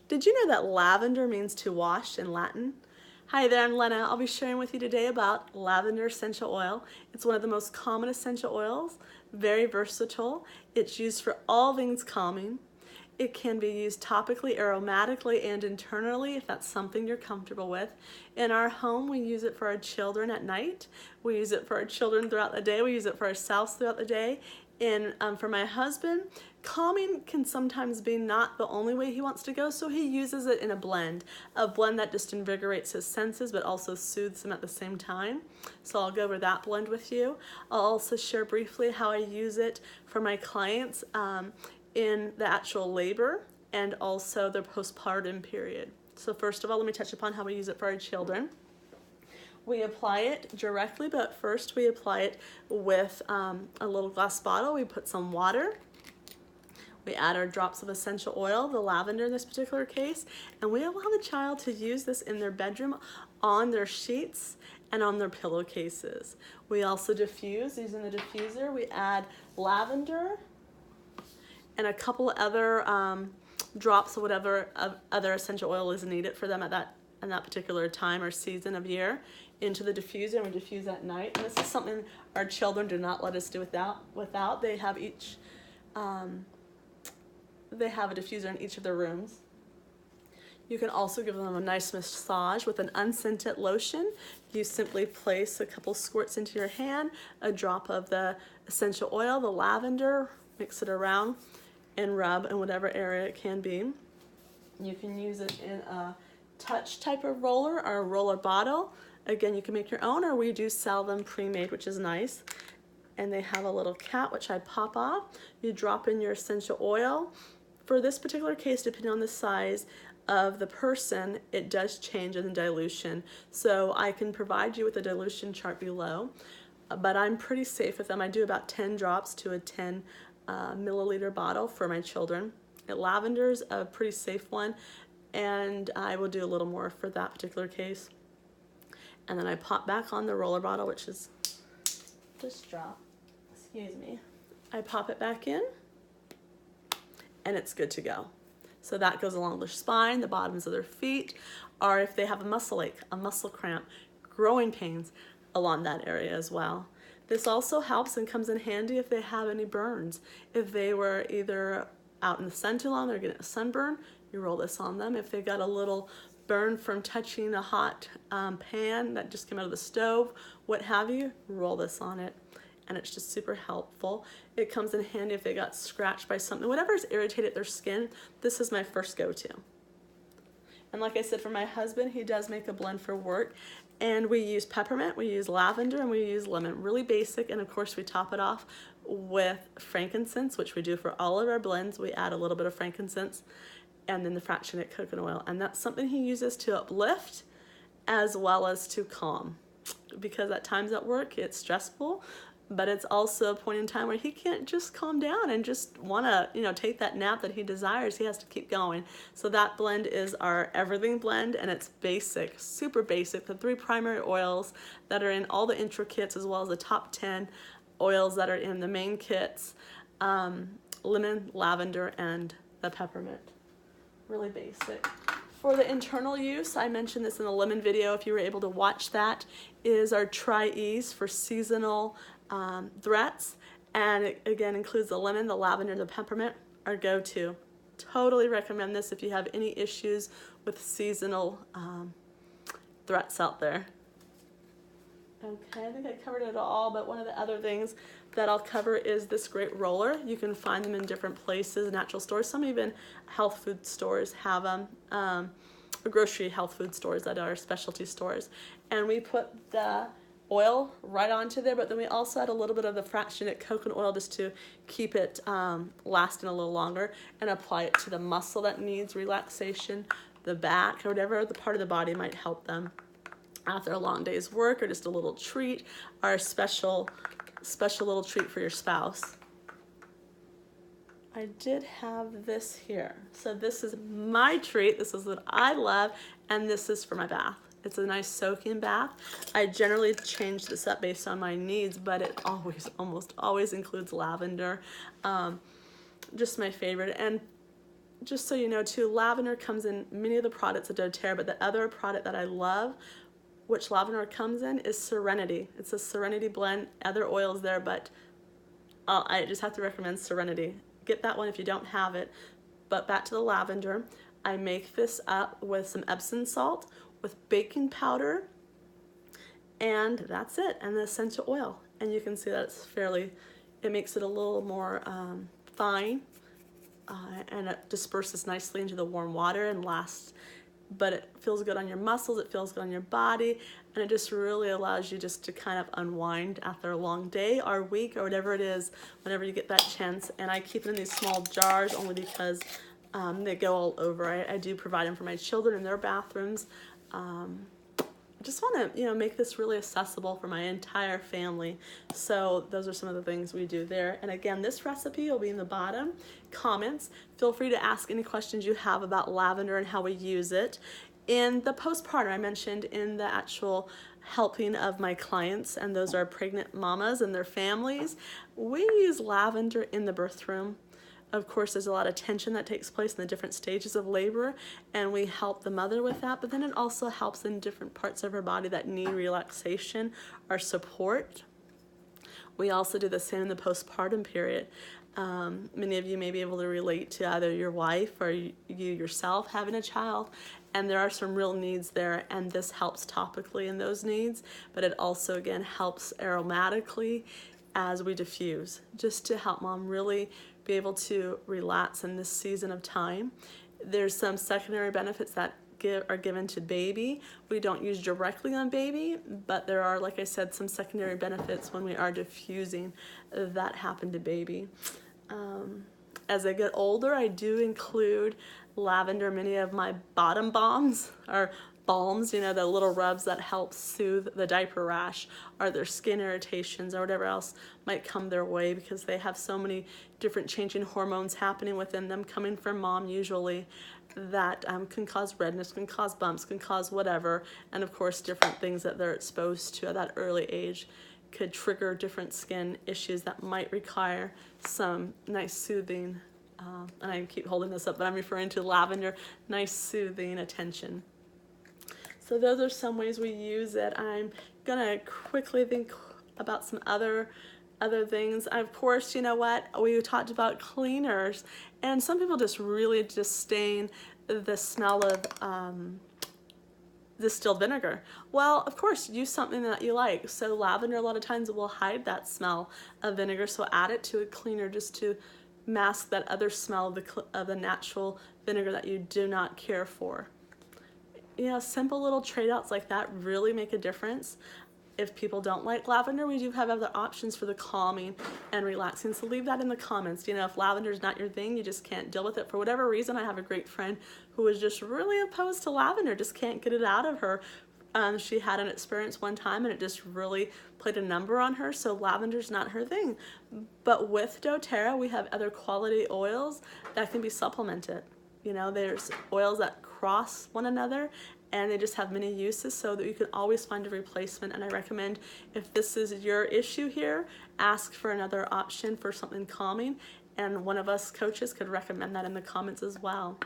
Did you know that lavender means to wash in Latin? Hi there, I'm Lena. I'll be sharing with you today about lavender essential oil. It's one of the most common essential oils, very versatile. It's used for all things calming. It can be used topically, aromatically, and internally if that's something you're comfortable with. In our home, we use it for our children at night. We use it for our children throughout the day. We use it for ourselves throughout the day. And for my husband, calming can sometimes be not the only way he wants to go, so he uses it in a blend that just invigorates his senses but also soothes him at the same time. So I'll go over that blend with you. I'll also share briefly how I use it for my clients in the actual labor and also the postpartum period. So first of all, let me touch upon how we use it for our children. We apply it directly, but first we apply it with a little glass bottle. We put some water. We add our drops of essential oil, the lavender in this particular case, and we allow the child to use this in their bedroom, on their sheets, and on their pillowcases. We also diffuse using the diffuser. We add lavender and a couple other drops of whatever other essential oil is needed for them at that particular time or season of year into the diffuser, and we diffuse at night. And this is something our children do not let us do without. They have a diffuser in each of their rooms. You can also give them a nice massage with an unscented lotion. You simply place a couple squirts into your hand, a drop of the essential oil, the lavender, mix it around and rub in whatever area it can be. You can use it in a touch type of roller or a roller bottle. Again, you can make your own, or we do sell them pre-made, which is nice. And they have a little cap, which I pop off. You drop in your essential oil. For this particular case, depending on the size of the person, it does change in the dilution. So I can provide you with a dilution chart below, but I'm pretty safe with them. I do about 10 drops to a 10 milliliter bottle for my children. Lavender's a pretty safe one, and I will do a little more for that particular case. And then I pop back on the roller bottle, which is this drop, excuse me. I pop it back in, and it's good to go. So that goes along their spine, the bottoms of their feet, or if they have a muscle ache, a muscle cramp, growing pains along that area as well. This also helps and comes in handy if they have any burns. If they were either out in the sun too long, they're getting a sunburn, you roll this on them. If they got a little burn from touching a hot pan that just came out of the stove, what have you, roll this on it. And it's just super helpful. It comes in handy if they got scratched by something. Whatever's irritated their skin, this is my first go-to. And like I said, for my husband, he does make a blend for work. And we use peppermint, we use lavender, and we use lemon. Really basic, and of course we top it off with frankincense, which we do for all of our blends. We add a little bit of frankincense and then the fractionated coconut oil. And that's something he uses to uplift as well as to calm. Because at times at work, it's stressful, but it's also a point in time where he can't just calm down and just want to, take that nap that he desires. He has to keep going. So that blend is our everything blend, and it's basic, super basic. The 3 primary oils that are in all the intro kits, as well as the top 10 oils that are in the main kits, lemon, lavender, and the peppermint. Really basic. For the internal use, I mentioned this in the lemon video, if you were able to watch that, is our Tri-Ease for seasonal threats, and it again includes the lemon, the lavender, and the peppermint, our go-to. Totally recommend this if you have any issues with seasonal threats out there. Okay, I think I covered it all, but one of the other things that I'll cover is this great roller. You can find them in different places, natural stores, some even health food stores have them, grocery health food stores that are specialty stores. And we put the oil right onto there, but then we also add a little bit of the fractionated coconut oil just to keep it lasting a little longer, and apply it to the muscle that needs relaxation, the back, or whatever the part of the body might help them after a long day's work, or just a little treat, or a special little treat for your spouse. I did have this here. So this is my treat. This is what I love, and this is for my bath. It's a nice soaking bath. I generally change this up based on my needs, but it almost always includes lavender. Just my favorite. And just so you know too, lavender comes in many of the products of doTERRA, but the other product that I love, which lavender comes in, is Serenity. It's a Serenity blend, other oils there, but I just have to recommend Serenity. Get that one if you don't have it. But back to the lavender, I make this up with some Epsom salt, with baking powder, and that's it, and the essential oil. And you can see that it's it makes it a little more fine, and it disperses nicely into the warm water and lasts, but it feels good on your muscles, it feels good on your body, and it just really allows you just to kind of unwind after a long day or week or whatever it is, whenever you get that chance. And I keep it in these small jars only because they go all over. I do provide them for my children in their bathrooms. I just want to, make this really accessible for my entire family. So those are some of the things we do there. And again, this recipe will be in the bottom comments. Feel free to ask any questions you have about lavender and how we use it. In the postpartum, I mentioned in the actual helping of my clients, and those are pregnant mamas and their families, we use lavender in the birth room. Of course, there's a lot of tension that takes place in the different stages of labor, and we help the mother with that, but then it also helps in different parts of her body that need relaxation or support. We also do the same in the postpartum period. Many of you may be able to relate to either your wife or you yourself having a child, and there are some real needs there, and this helps topically in those needs, but it also, again, helps aromatically as we diffuse, just to help mom really be able to relax in this season of time. There's some secondary benefits that are given to baby. We don't use directly on baby, but there are, like I said, some secondary benefits when we are diffusing that happen to baby. As I get older, I do include lavender, many of my bottom balms or balms, the little rubs that help soothe the diaper rash or their skin irritations or whatever else might come their way, because they have so many different changing hormones happening within them, coming from mom usually, that can cause redness, can cause bumps, can cause whatever. And of course, different things that they're exposed to at that early age could trigger different skin issues that might require some nice soothing, and I keep holding this up, but I'm referring to lavender, nice soothing attention. So those are some ways we use it. I'm gonna quickly think about some other things. Of course, you know what? We talked about cleaners, and some people just really disdain the smell of distilled vinegar. Well, of course, use something that you like. So lavender, a lot of times, will hide that smell of vinegar, so add it to a cleaner just to mask that other smell of the natural vinegar that you do not care for. Simple little trade-outs like that really make a difference. If people don't like lavender, we do have other options for the calming and relaxing, so leave that in the comments. If lavender is not your thing, you just can't deal with it for whatever reason. I have a great friend who was just really opposed to lavender, just can't get it out of her. She had an experience one time and it just really played a number on her, so lavender's not her thing. But with doTERRA, we have other quality oils that can be supplemented. There's oils that cross one another, and they just have many uses, so that you can always find a replacement. And I recommend, if this is your issue here, ask for another option for something calming, and one of us coaches could recommend that in the comments as well.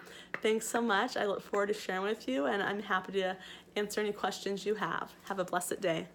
Thanks so much. I look forward to sharing with you, and I'm happy to answer any questions you have. Have a blessed day.